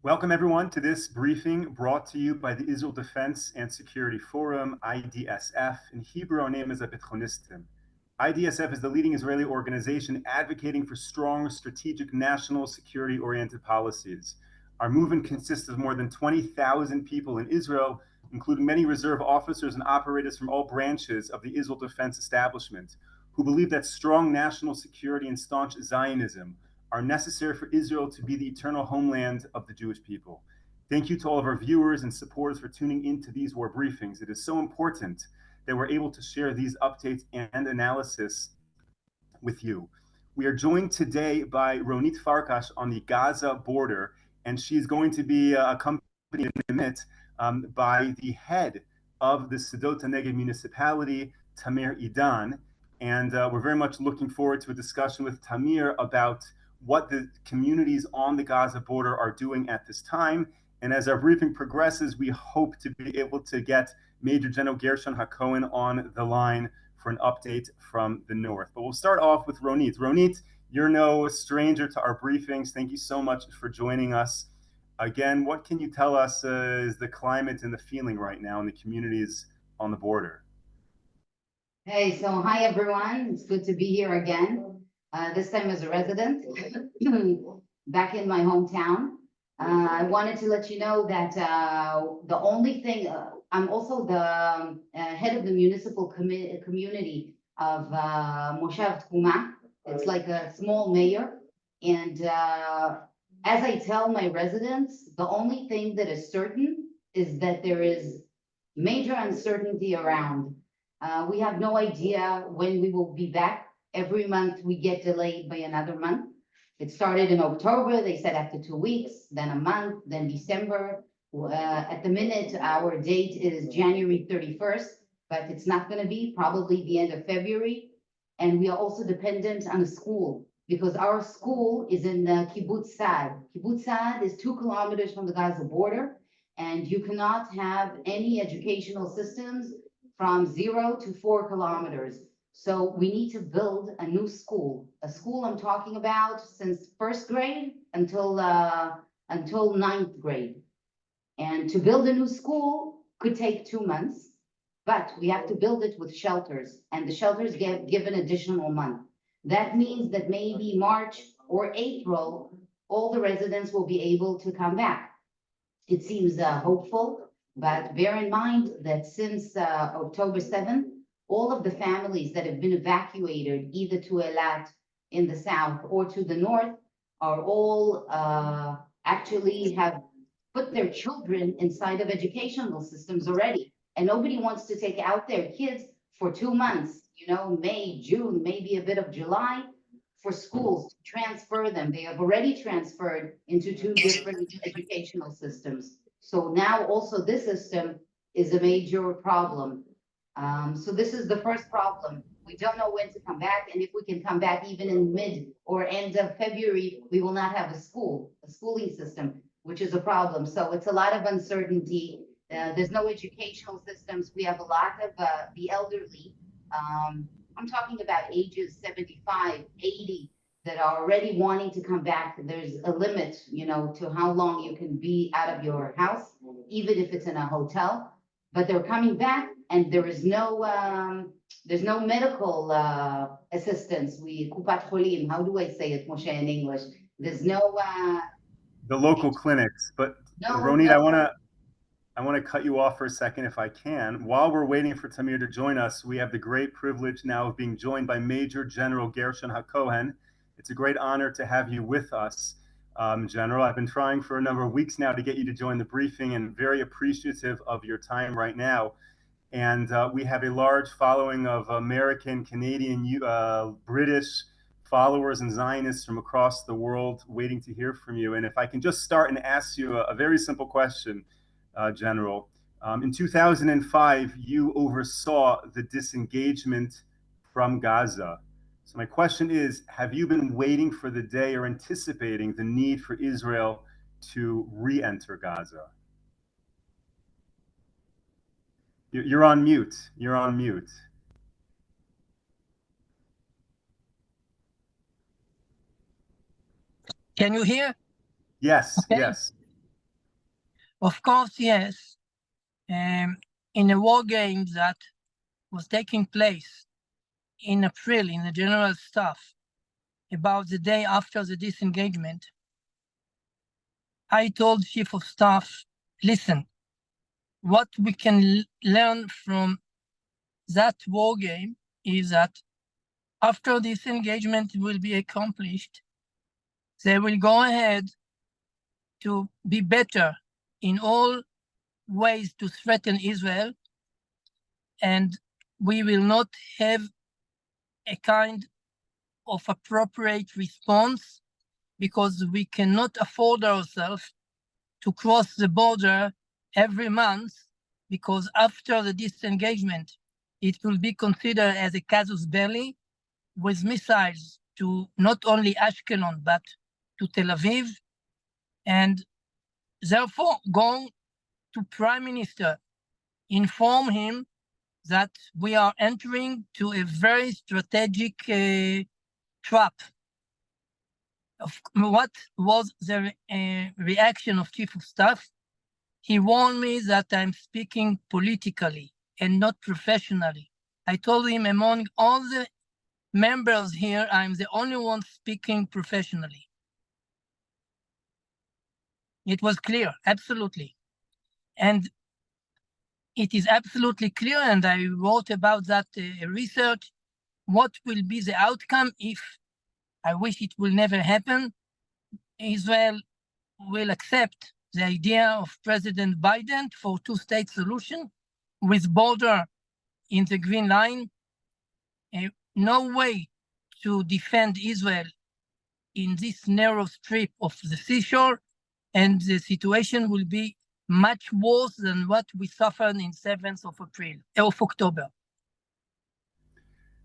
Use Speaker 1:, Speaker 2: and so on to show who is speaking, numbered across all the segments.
Speaker 1: Welcome, everyone, to this briefing brought to you by the Israel Defense and Security Forum, IDSF. In Hebrew, our name is Abitchonistim. IDSF is the leading Israeli organization advocating for strong, strategic, national security-oriented policies. Our movement consists of more than 20,000 people in Israel, including many reserve officers and operators from all branches of the Israel Defense Establishment, who believe that strong national security and staunch Zionism are necessary for Israel to be the eternal homeland of the Jewish people. Thank you to all of our viewers and supporters for tuning into these war briefings. It is so important that we're able to share these updates and analysis with you. We are joined today by Ronit Farkash on the Gaza border, and she's going to be accompanied in a minute by the head of the Sdot HaNeged municipality, Tamir Idan. And we're very much looking forward to a discussion with Tamir about what the communities on the Gaza border are doing at this time. And as our briefing progresses, we hope to be able to get Major General Gershon Hacohen on the line for an update from the north. But we'll start off with Ronit. Ronit, you're no stranger to our briefings. Thank you so much for joining us. Again, what can you tell us is the climate and the feeling right now in the communities on the border?
Speaker 2: Hey, so hi everyone. It's good to be here again. This time as a resident back in my hometown. I wanted to let you know that the only thing, I'm also the head of the municipal community of Moshav Tkuma. It's like a small mayor. And as I tell my residents, the only thing that is certain is that there is major uncertainty around. We have no idea when we will be back. Every month we get delayed by another month. It started in October, they said after 2 weeks, then a month, then December. At the minute, our date is January 31st, but it's not going to be, probably the end of February. And we are also dependent on a school because our school is in Kibbutz Saad. Kibbutz Saad is 2 kilometers from the Gaza border, and you cannot have any educational systems from 0 to 4 kilometers. So we need to build a new school. A school I'm talking about since first grade until 9th grade. And to build a new school could take 2 months, but we have to build it with shelters, and the shelters give an additional month. That means that maybe March or April, all the residents will be able to come back. It seems hopeful. But bear in mind that since October 7th, all of the families that have been evacuated either to Eilat in the south or to the north are all actually have put their children inside of educational systems already. And nobody wants to take out their kids for 2 months, May, June, maybe a bit of July, for schools to transfer them. They have already transferred into 2 different educational systems. So now also this system is a major problem. So this is the first problem. We don't know when to come back. And if we can come back even in mid or end of February, we will not have a schooling system, which is a problem. So it's a lot of uncertainty. There's no educational systems. We have a lot of the elderly. I'm talking about ages 75, 80 that are already wanting to come back. There's a limit, to how long you can be out of your house, even if it's in a hotel. But they're coming back, and there's no medical assistance. Kupat cholim. How do I say it, Moshe, in English? There's no
Speaker 1: the local clinics. But Ronit, I want to cut you off for a second if I can. While we're waiting for Tamir to join us, we have the great privilege now of being joined by Major General Gershon Hacohen. It's a great honor to have you with us, General. I've been trying for a number of weeks now to get you to join the briefing and very appreciative of your time right now. And we have a large following of American, Canadian, British followers and Zionists from across the world waiting to hear from you. And if I can just start and ask you a very simple question, General. In 2005, you oversaw the disengagement from Gaza. So my question is, have you been waiting for the day or anticipating the need for Israel to re-enter Gaza? You're on mute. You're on mute.
Speaker 3: Can you hear?
Speaker 1: Yes,
Speaker 3: Okay.
Speaker 1: yes.
Speaker 3: Of course, yes. In a war game that was taking place in April in the General Staff, about the day after the disengagement, I told Chief of Staff, listen, what we can learn from that war game is that after disengagement will be accomplished, they will go ahead to be better in all ways to threaten Israel, and we will not have a kind of appropriate response because we cannot afford ourselves to cross the border every month, because after the disengagement, it will be considered as a casus belli with missiles to not only Ashkelon, but to Tel Aviv. And therefore, go to Prime Minister, inform him that we are entering to a very strategic trap. What was the reaction of Chief of Staff? He warned me that I'm speaking politically and not professionally. I told him among all the members here, I'm the only one speaking professionally. It was clear, absolutely. And it is absolutely clear, and I wrote about that research, what will be the outcome if, I wish it will never happen, Israel will accept the idea of President Biden for two-state solution with border in the Green Line. No way to defend Israel in this narrow strip of the seashore, and the situation will be much worse than what we suffered in 7th of October.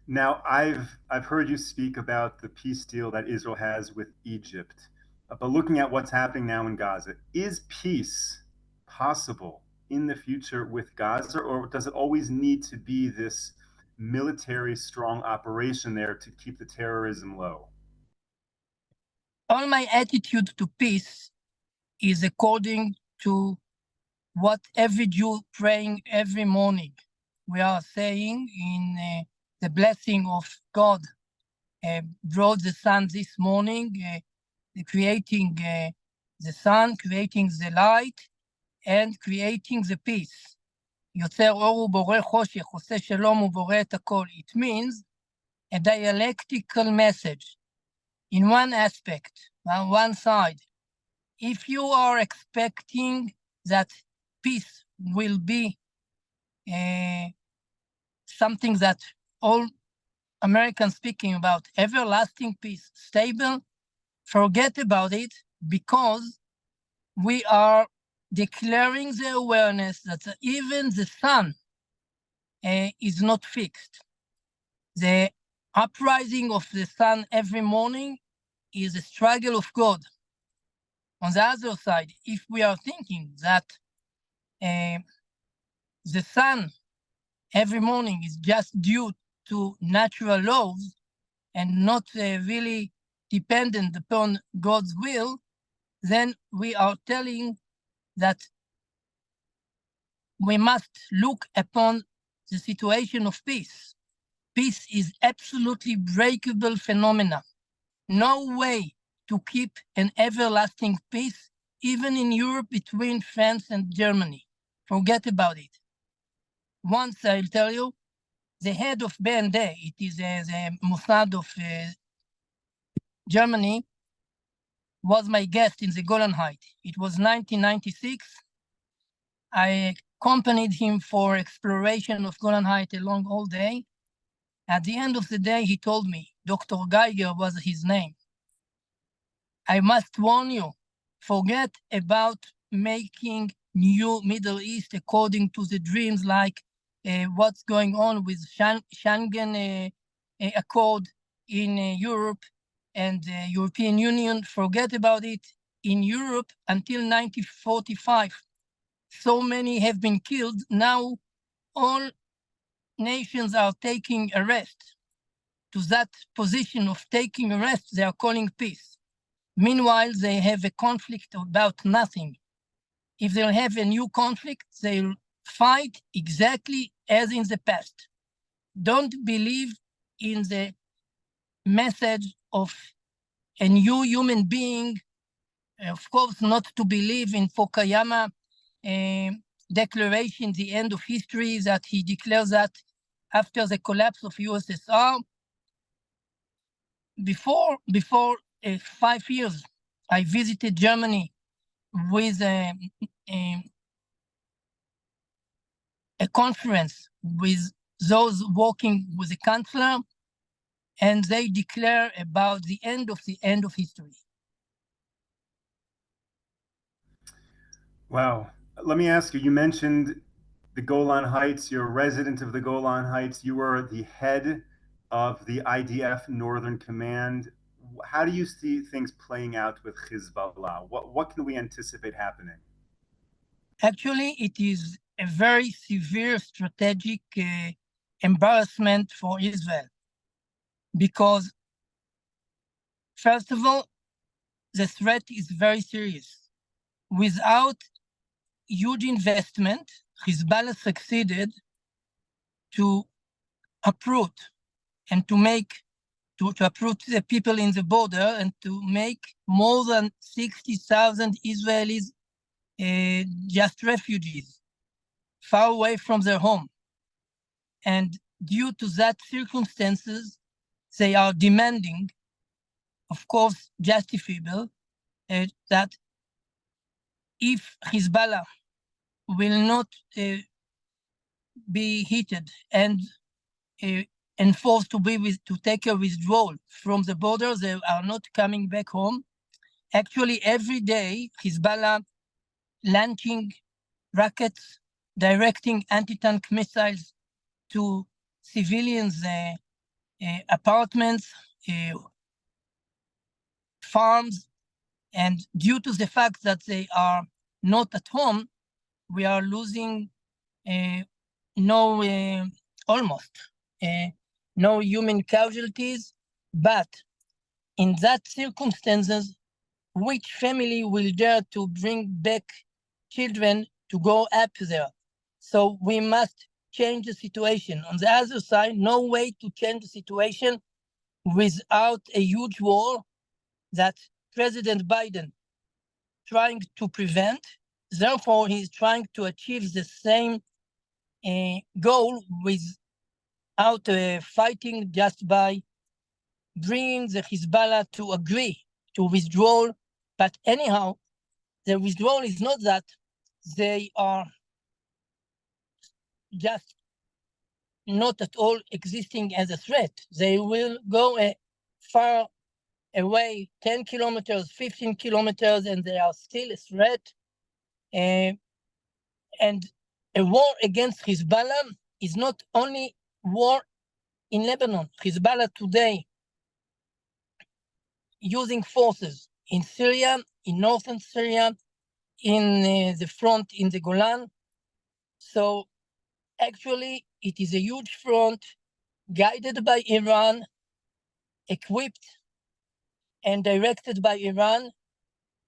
Speaker 1: Now, I've heard you speak about the peace deal that Israel has with Egypt, but looking at what's happening now in Gaza, is peace possible in the future with Gaza, or does it always need to be this military strong operation there to keep the terrorism low?
Speaker 3: All my attitude to peace is according to what every Jew praying every morning. We are saying in the blessing of God brought the sun this morning, creating the sun, creating the light, and creating the peace. יוצר אור ובורא חושך, עושה שלום ובורא את הכל. It means a dialectical message. In one aspect, on one side, if you are expecting that peace will be something that all Americans speaking about, everlasting peace, stable, forget about it, because we are declaring the awareness that even the sun is not fixed. The uprising of the sun every morning is a struggle of God. On the other side, if we are thinking that the sun every morning is just due to natural laws and not really dependent upon God's will, then we are telling that we must look upon the situation of peace. Peace is absolutely breakable phenomena. No way to keep an everlasting peace, even in Europe between France and Germany. Forget about it. Once I'll tell you, the head of BND, it is the Mossad of Germany, was my guest in the Golan Heights. It was 1996. I accompanied him for exploration of Golan Heights along all day. At the end of the day, he told me, Dr. Geiger was his name. I must warn you, forget about making new Middle East according to the dreams like what's going on with Schengen Accord in Europe and the European Union. Forget about it. In Europe, until 1945, so many have been killed. Now, all nations are taking a rest. To that position of taking a rest, they are calling peace. Meanwhile, they have a conflict about nothing. if they'll have a new conflict, they'll fight exactly as in the past. Don't believe in the message of a new human being. Of course, not to believe in Fukuyama declaration, the end of history, that he declares that after the collapse of USSR, before 5 years, I visited Germany with a conference with those working with the chancellor, and they declare about the end of history.
Speaker 1: Wow. Let me ask you, you mentioned the Golan Heights. You're a resident of the Golan Heights. You were the head of the IDF Northern Command. How do you see things playing out with Hezbollah? What can we anticipate happening?
Speaker 3: Actually, it is a very severe strategic embarrassment for Israel, because first of all, the threat is very serious. Without huge investment, Hezbollah succeeded to uproot and to uproot the people in the border and to make more than 60,000 Israelis just refugees, far away from their home. And due to that circumstances, they are demanding, of course, justifiable, that if Hezbollah will not be heated and enforced to take a withdrawal from the border, they are not coming back home. Actually, every day, Hezbollah launching rockets, directing anti-tank missiles to civilians' apartments, farms, and due to the fact that they are not at home, we are losing almost no human casualties. But in that circumstances, which family will dare to bring back children to go up there? So we must change the situation. On the other side, no way to change the situation without a huge war that President Biden trying to prevent. Therefore, he's trying to achieve the same goal without fighting, just by bringing the Hezbollah to agree to withdrawal. But anyhow, the withdrawal is not that they are just not at all existing as a threat. They will go far away, 10 kilometers, 15 kilometers, and they are still a threat. And a war against Hezbollah is not only war in Lebanon. Hezbollah today using forces in Syria, in northern Syria, in the front in the Golan. So actually, it is a huge front guided by Iran, equipped and directed by Iran.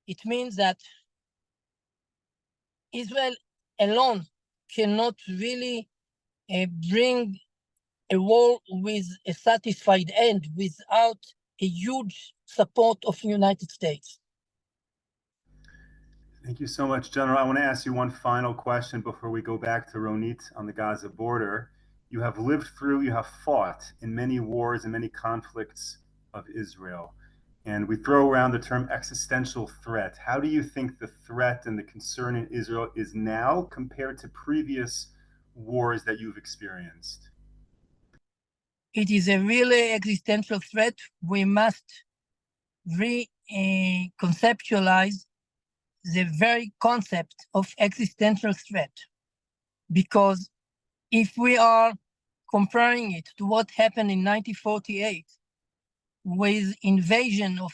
Speaker 3: It means that Israel alone cannot really bring a war with a satisfied end without a huge support of the United States.
Speaker 1: Thank you so much, General. I want to ask you one final question before we go back to Ronit on the Gaza border. You have lived through, you have fought in many wars and many conflicts of Israel. And we throw around the term existential threat. How do you think the threat and the concern in Israel is now compared to previous wars that you've experienced?
Speaker 3: It is a really existential threat. We must reconceptualize the very concept of existential threat. Because if we are comparing it to what happened in 1948 with invasion of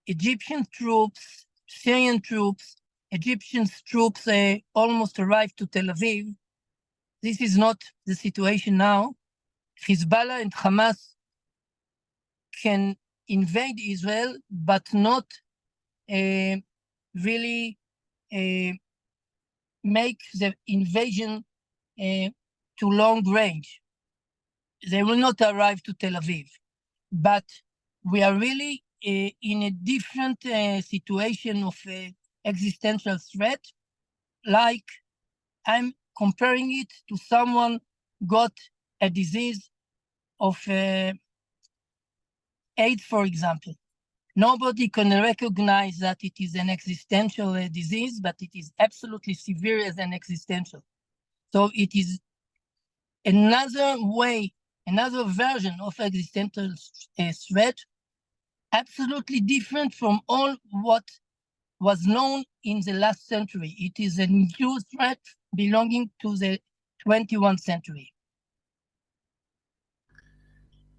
Speaker 3: Egyptian troops, Syrian troops, Egyptian troops almost arrived to Tel Aviv, this is not the situation now. Hezbollah and Hamas can invade Israel, but not really make the invasion to long range. They will not arrive to Tel Aviv, but we are really in a different situation of existential threat. Like I'm comparing it to someone got a disease of AIDS, for example. Nobody can recognize that it is an existential disease, but it is absolutely severe as an existential. So it is another way, another version of existential threat, absolutely different from all what was known in the last century. It is a new threat belonging to the 21st century.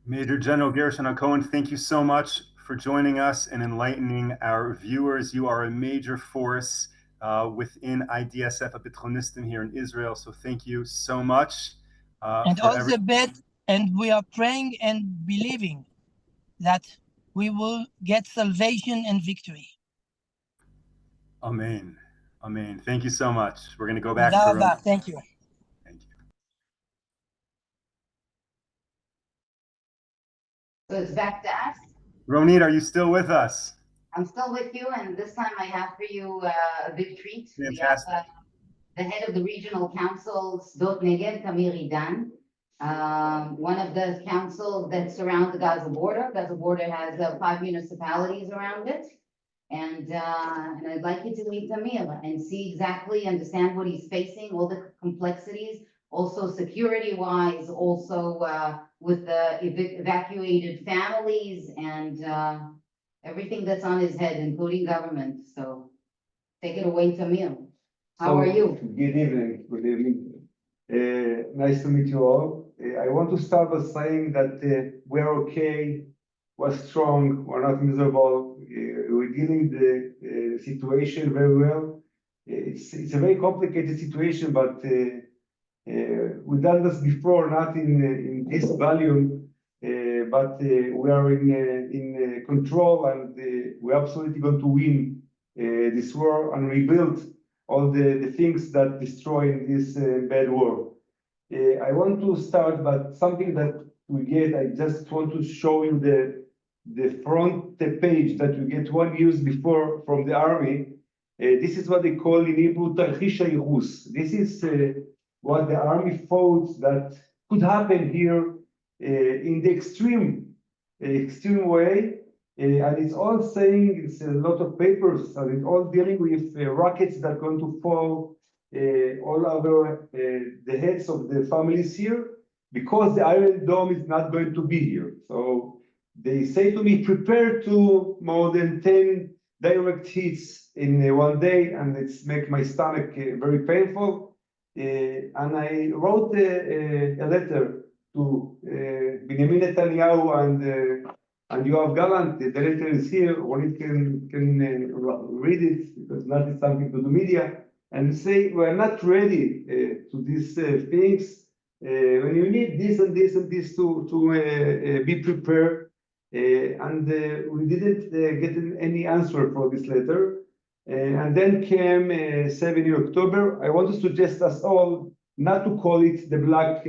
Speaker 1: Major General Gershon Hacohen, thank you so much for joining us and enlightening our viewers. You are a major force within IDSF Abitchonistim here in Israel. So thank you so much.
Speaker 3: And all the best, and we are praying and believing that we will get salvation and victory.
Speaker 1: Amen. Amen. Thank you so much. We're going to go back for
Speaker 3: Thank you.
Speaker 1: Thank you.
Speaker 2: So it's back to us.
Speaker 1: Ronit, are you still with us?
Speaker 2: I'm still with you, and this time I have for you a big treat.
Speaker 1: Fantastic.
Speaker 2: We have the head of the regional council, Sdot Neged, Tamir Idan, one of the councils that surround the Gaza border. Gaza border has 5 municipalities around it. And I'd like you to meet Tamir and see exactly, understand what he's facing, all the complexities, also security-wise, also with the evacuated families and everything that's on his head, including government. So take it away, Tamir. How are you?
Speaker 4: Good evening. Good evening. Nice to meet you all. I want to start by saying that we're okay, we're strong, we're not miserable. We're dealing with the situation very well. It's a very complicated situation, but we've done this before, not in this volume, but we are in control, and we're absolutely going to win this war and rebuild all the things that destroy this bad war. I want to start, but something that we get, I just want to show you the front page that we get 1 year before from the army. This is what they call in Hebrew Tarchish Haychus. This is what the army thought that could happen here in the extreme way. And it's all saying, it's a lot of papers, and it's all dealing with rockets that are going to fall all over the heads of the families here, because the Iron Dome is not going to be here. So they say to me, prepare to more than 10 direct hits in 1 day, and it's make my stomach very painful. And I wrote a letter to Benjamin Netanyahu and Yoav Gallant. The letter is here. One can read it, because that is something to the media, and say we are not ready to these things. When you need this and this and this to be prepared, and we didn't get any answer for this letter. And then came 7 October. I want to suggest us all not to call it the Black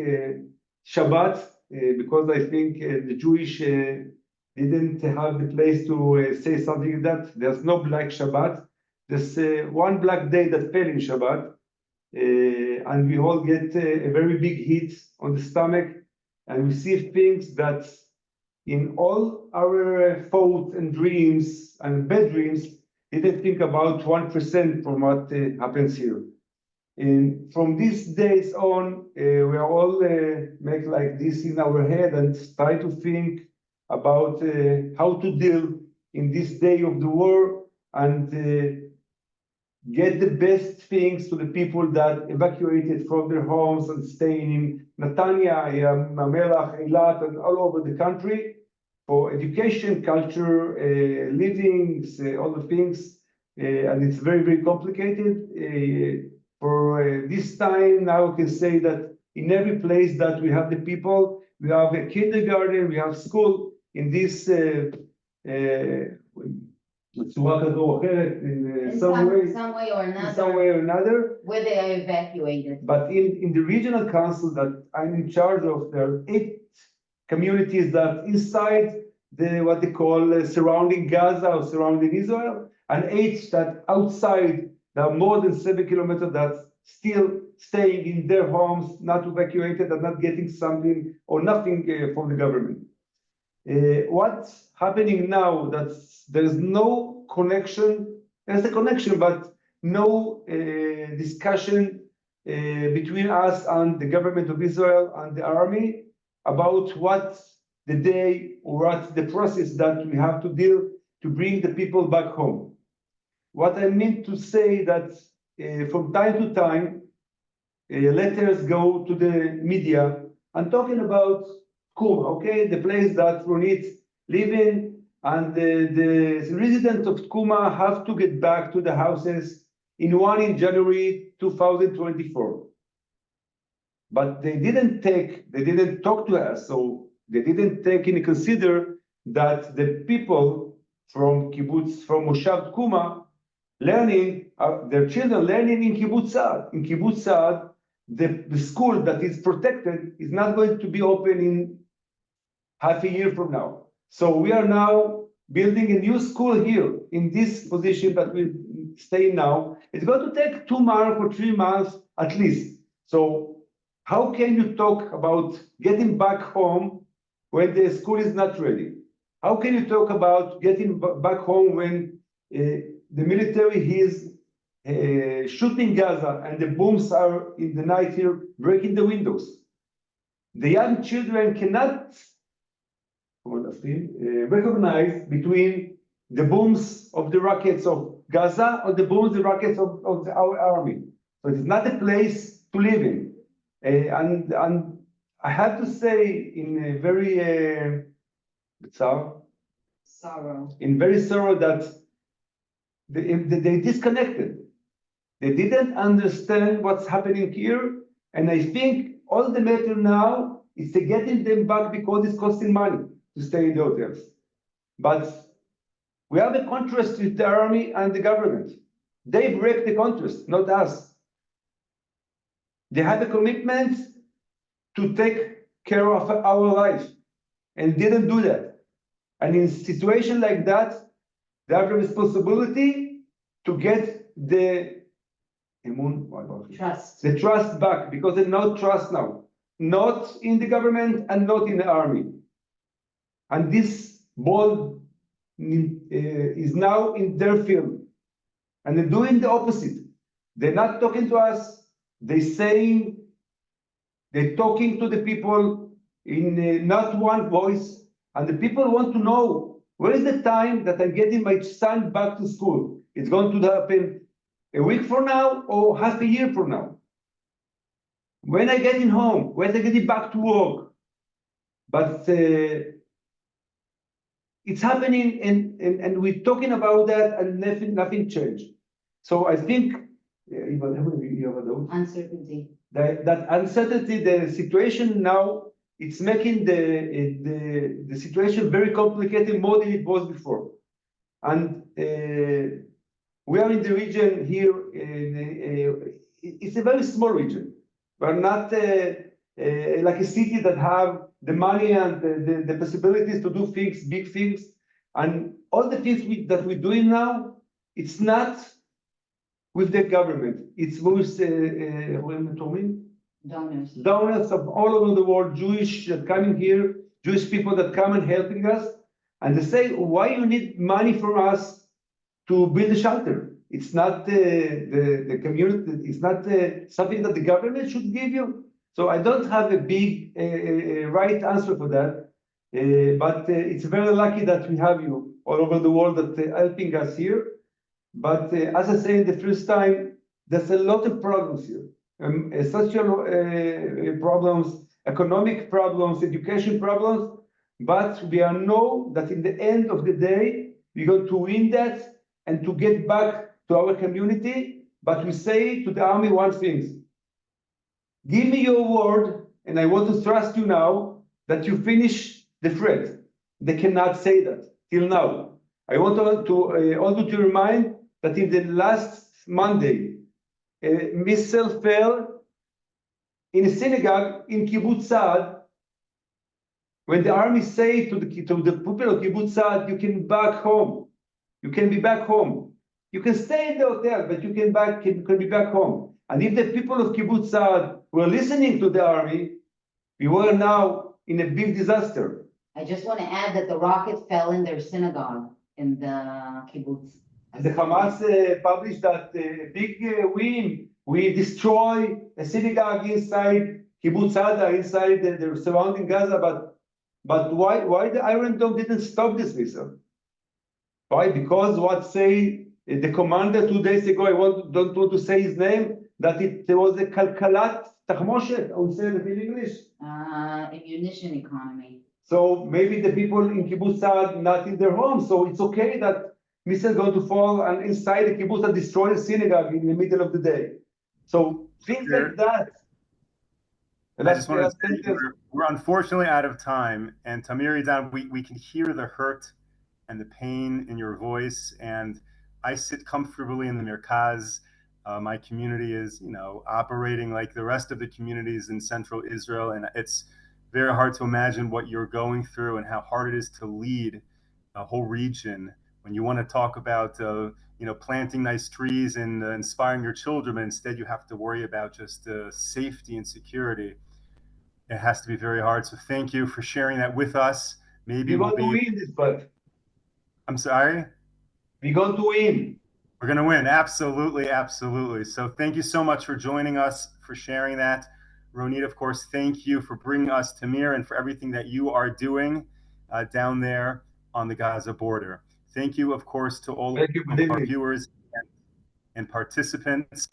Speaker 4: Shabbat, because I think the Jewish didn't have the place to say something like that. There's no Black Shabbat. There's one black day that fell in Shabbat, and we all get a very big hit on the stomach, and we see things that in all our thoughts and dreams and bad dreams didn't think about 1% from what happens here. And from these days on, we are all make like this in our head and try to think about how to deal in this day of the war, and get the best things to the people that evacuated from their homes and staying in Netanya, Melach, Eilat, and all over the country for education, culture, living, all the things. And it's very, very complicated. For this time, now we can say that in every place that we have the people, we have a kindergarten, we have school in this בצורה כזו או אחרת,
Speaker 2: In
Speaker 4: some way,
Speaker 2: some way or
Speaker 4: in some way
Speaker 2: another,
Speaker 4: or another.
Speaker 2: where they are evacuated.
Speaker 4: But in the regional council that I'm in charge of, there are 8 communities that inside the what they call surrounding Gaza or surrounding Israel, and 8 that outside. There are more than 7 kilometers that's still staying in their homes, not evacuated, and not getting something or nothing from the government. What's happening now? That there's no connection. There's a connection, but no discussion between us and the government of Israel and the army about what the day or what the process that we have to deal to bring the people back home. What I mean to say that from time to time, letters go to the media and talking about Tkuma, okay, the place that Ronit live in, and the residents of Tkuma have to get back to the houses in January 2024. But they didn't talk to us, so they didn't take into consider that the people from kibbutz, from Moshav Tkuma, learning, their children learning in Kibbutz Saad. In Kibbutz Saad, the school that is protected is not going to be open in half a year from now. So we are now building a new school here in this position that we stay now. It's going to take 2 months or 3 months at least. So how can you talk about getting back home when the school is not ready? How can you talk about getting back home when the military is shooting Gaza and the bombs are in the night here breaking the windows? The young children cannot recognize between the bombs of the rockets of Gaza or the bombs, the rockets of our army. So it's not a place to live in. And I have to say, in a very sorrow that they disconnected. They didn't understand what's happening here. And I think all the matter now is to getting them back because it's costing money to stay in the hotels. But we have a contrast with the army and the government. They break the contrast, not us. They have a commitment to take care of our life and didn't do that. And in a situation like that, they have a responsibility to get the trust back, because there's no trust now, not in the government and not in the army. And this ball is now in their field, and they're doing the opposite. They're not talking to us. They're talking to the people in not one voice, and the people want to know, where is the time that I'm getting my son back to school? It's going to happen a week from now or half a year from now. When I get home, when I get back to work. But it's happening, and we're talking about that, and nothing changed. So I think
Speaker 2: Uncertainty.
Speaker 4: That uncertainty, the situation now, it's making the situation very complicated, more than it was before. And we are in the region here. It's a very small region. We're not like a city that have the money and the possibilities to do things, big things. And all the things that we're doing now, it's not with the government. It's with donors of all over the world, Jewish that coming here, Jewish people that come and helping us. And they say, why you need money from us to build a shelter? It's not the community, it's not something that the government should give you. So I don't have a big right answer for that. But it's very lucky that we have you all over the world that helping us here. But as I said the first time, there's a lot of problems here. Social problems, economic problems, education problems. But we know that in the end of the day, we're going to win that and to get back to our community. But we say to the army one thing: give me your word, and I want to trust you now that you finish the threat. They cannot say that till now. I want also to remind that in the last Monday, a missile fell in a synagogue in Kibbutz Saad. When the army say to the people of Kibbutz Saad, you can back home, you can be back home. You can stay in the hotel, but you can be back home. And if the people of Kibbutz Saad were listening to the army, we were now in a big disaster.
Speaker 2: I just want to add that the rocket fell in their synagogue in the kibbutz.
Speaker 4: And the Hamas published that big win. We destroy a synagogue inside Kibbutz Ada, inside the surrounding Gaza. But why the Iron Dome didn't stop this missile? Why? Because what say the commander 2 days ago, don't want to say his name, that there was a kalkalat tachmoshet, I would say it in English.
Speaker 2: Ammunition economy.
Speaker 4: So maybe the people in Kibbutz are not in their homes, so it's okay that missiles going to fall and inside the kibbutz and destroy the synagogue in the middle of the day. So things like that.
Speaker 1: I just want to say we're unfortunately out of time, and Tamir Idan, we can hear the hurt and the pain in your voice, and I sit comfortably in the Merkaz. My community is, operating like the rest of the communities in central Israel, and it's very hard to imagine what you're going through and how hard it is to lead a whole region when you want to talk about, planting nice trees and inspiring your children, but instead you have to worry about just safety and security. It has to be very hard. So thank you for sharing that with us. Maybe
Speaker 4: we'll be win this, but
Speaker 1: I'm sorry.
Speaker 4: We're going to win.
Speaker 1: We're going to win. Absolutely. Absolutely. So thank you so much for joining us, for sharing that. Ronit, of course, thank you for bringing us Tamir and for everything that you are doing down there on the Gaza border. Thank you, of course, to all of our viewers and participants.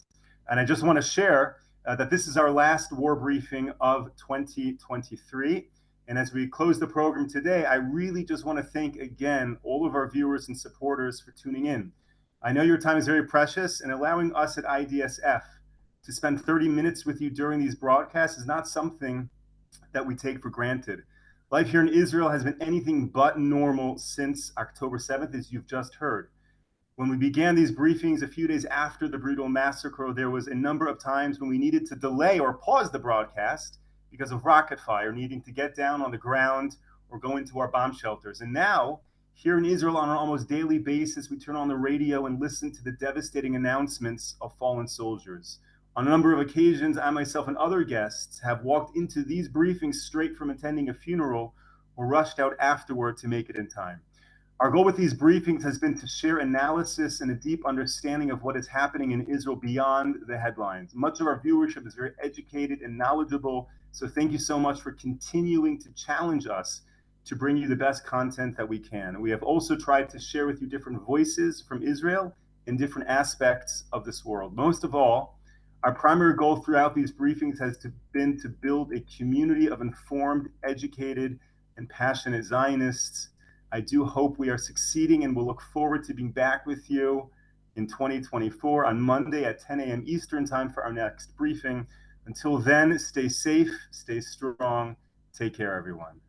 Speaker 1: And I just want to share that this is our last war briefing of 2023. And as we close the program today, I really just want to thank again all of our viewers and supporters for tuning in. I know your time is very precious, and allowing us at IDSF to spend 30 minutes with you during these broadcasts is not something that we take for granted. Life here in Israel has been anything but normal since October 7th, as you've just heard. When we began these briefings a few days after the brutal massacre, there was a number of times when we needed to delay or pause the broadcast because of rocket fire, needing to get down on the ground or go into our bomb shelters. And now, here in Israel, on an almost daily basis, we turn on the radio and listen to the devastating announcements of fallen soldiers. On a number of occasions, I myself and other guests have walked into these briefings straight from attending a funeral or rushed out afterward to make it in time. Our goal with these briefings has been to share analysis and a deep understanding of what is happening in Israel beyond the headlines. Much of our viewership is very educated and knowledgeable, so thank you so much for continuing to challenge us to bring you the best content that we can. We have also tried to share with you different voices from Israel in different aspects of this world. Most of all, our primary goal throughout these briefings has been to build a community of informed, educated, and passionate Zionists. I do hope we are succeeding, and we'll look forward to being back with you in 2024 on Monday at 10 a.m. Eastern time for our next briefing. Until then, stay safe, stay strong. Take care, everyone.